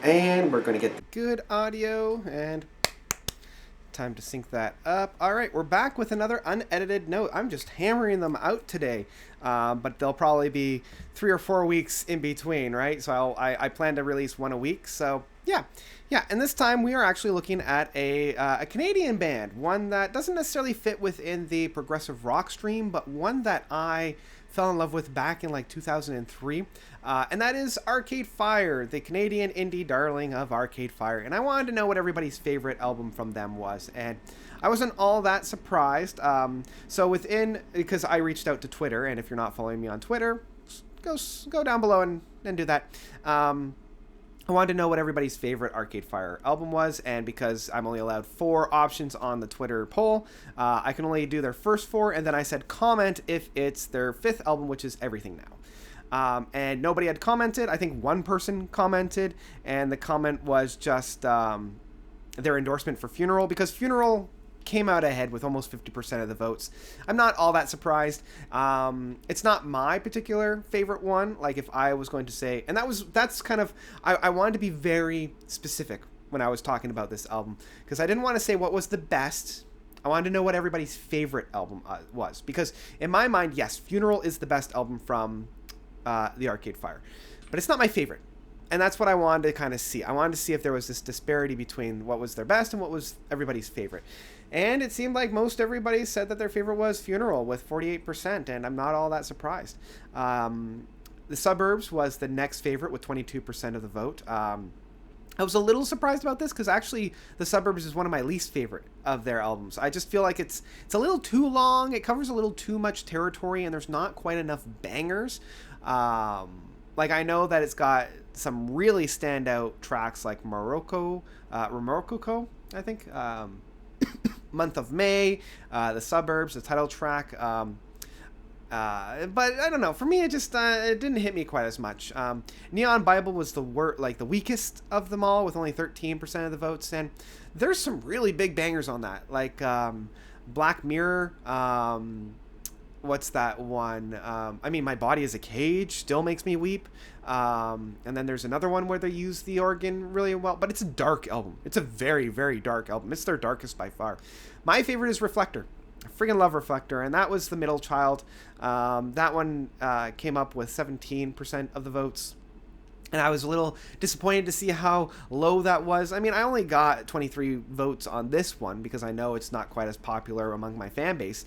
And we're going to get the good audio and time to sync that up. All right, we're back with another unedited note. I'm just hammering them out today, but they'll probably be 3 or 4 weeks in between, right? So I plan to release one a week. So yeah. And this time we are actually looking at a Canadian band, one that doesn't necessarily fit within the progressive rock stream, but one that I fell in love with back in like 2003. And that is Arcade Fire, the Canadian indie darling of Arcade Fire. And I wanted to know what everybody's favorite album from them was. And I wasn't all that surprised. Because I reached out to Twitter, and if you're not following me on Twitter, go down below and do that. I wanted to know what everybody's favorite Arcade Fire album was, and because I'm only allowed 4 options on the Twitter poll, I can only do their first 4, and then I said comment if it's their 5th album, which is Everything Now. And nobody had commented. I think one person commented, and the comment was just their endorsement for Funeral, because Funeral came out ahead with almost 50% of the votes. I'm not all that surprised. It's not my particular favorite one. Like if I was going to say, and that's kind of, I wanted to be very specific when I was talking about this album, because I didn't want to say what was the best. I wanted to know what everybody's favorite album was, because in my mind, yes, Funeral is the best album from the Arcade Fire, but it's not my favorite. And that's what I wanted to kind of see. I wanted to see if there was this disparity between what was their best and what was everybody's favorite. And it seemed like most everybody said that their favorite was Funeral with 48%, and I'm not all that surprised. The Suburbs was the next favorite with 22% of the vote. I was a little surprised about this because actually The Suburbs is one of my least favorite of their albums. I just feel like it's a little too long. It covers a little too much territory, and there's not quite enough bangers. Like I know that it's got some really standout tracks like Morocco, I think, Month of May, The Suburbs, the title track. But I don't know. For me, it just it didn't hit me quite as much. Neon Bible was the weakest of them all, with only 13% of the votes. And there's some really big bangers on that, like Black Mirror. What's that one? My Body is a Cage still makes me weep. And then there's another one where they use the organ really well, but it's a dark album. It's a very, very dark album. It's their darkest by far. My favorite is Reflector. I freaking love Reflector, and that was the middle child. That one came up with 17% of the votes. And I was a little disappointed to see how low that was. I mean, I only got 23 votes on this one because I know it's not quite as popular among my fan base.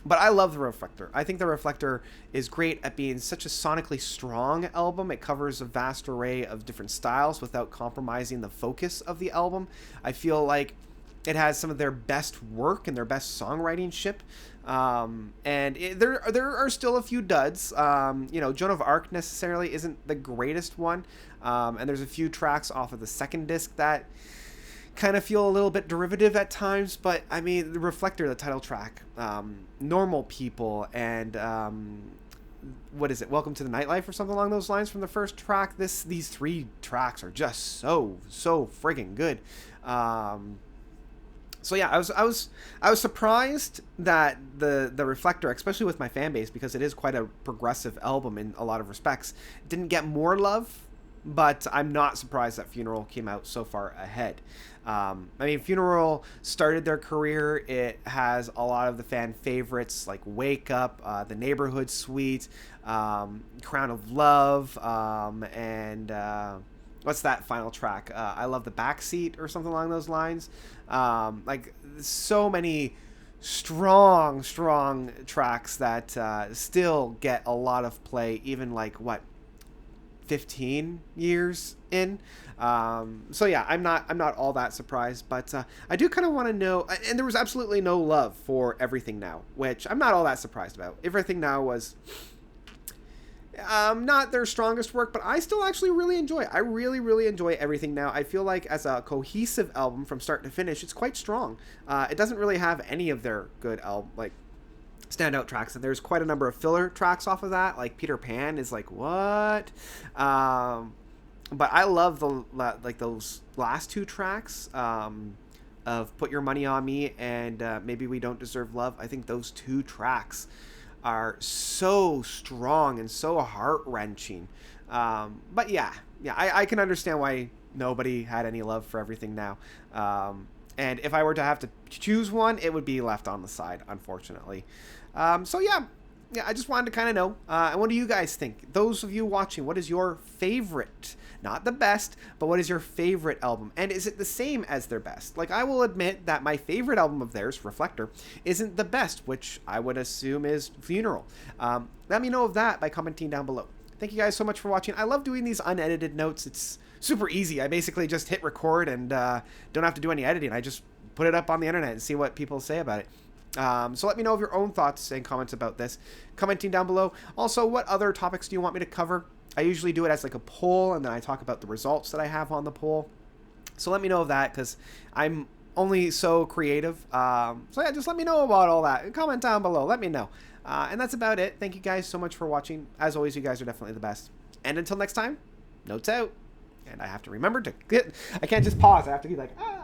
But I love the Reflector. I think the Reflector is great at being such a sonically strong album. It covers a vast array of different styles without compromising the focus of the album. I feel like it has some of their best work and their best songwriting ship. There are still a few duds. Joan of Arc necessarily isn't the greatest one. And there's a few tracks off of the second disc that kind of feel a little bit derivative at times, but I mean, the Reflector, the title track, Normal People, and what is it, Welcome to the Nightlife or something along those lines from the first track. These 3 tracks are just so friggin' good. So yeah, I was surprised that the Reflector, especially with my fan base, because it is quite a progressive album in a lot of respects, didn't get more love. But I'm not surprised that Funeral came out so far ahead. Funeral started their career. It has a lot of the fan favorites like Wake Up, The Neighborhood Suite, Crown of Love, and what's that final track? I Love the Backseat or something along those lines. Like so many strong tracks that still get a lot of play, even like 15 years in. So yeah, I'm not all that surprised, but I do kind of want to know, and there was absolutely no love for Everything Now, which I'm not all that surprised about. Everything Now was not their strongest work, but I still actually really enjoy it. I really enjoy Everything Now. I feel like as a cohesive album from start to finish, it's quite strong. It doesn't really have any of their good standout tracks, and there's quite a number of filler tracks off of that. Like Peter Pan is like, what? But I love those last 2 tracks of Put Your Money on Me and Maybe We Don't Deserve Love. I think those 2 tracks are so strong and so heart-wrenching. But yeah, yeah, I can understand why nobody had any love for everything now. And if I were to have to choose one, it would be Left on the Side, unfortunately. So yeah, I just wanted to kind of know. And what do you guys think? Those of you watching, what is your favorite? Not the best, but what is your favorite album? And is it the same as their best? Like, I will admit that my favorite album of theirs, Reflector, isn't the best, which I would assume is Funeral. Let me know of that by commenting down below. Thank you guys so much for watching. I love doing these unedited notes. It's super easy. I basically just hit record and don't have to do any editing. I just put it up on the internet and see what people say about it. So let me know of your own thoughts and comments about this, commenting down below. Also, what other topics do you want me to cover? I usually do it as like a poll, and then I talk about the results that I have on the poll. So let me know of that, because I'm only so creative. So yeah, just let me know about all that. Comment down below. Let me know. And that's about it. Thank you guys so much for watching. As always, you guys are definitely the best. And until next time, notes out. And I have to remember to I can't just pause. I have to be like, ah.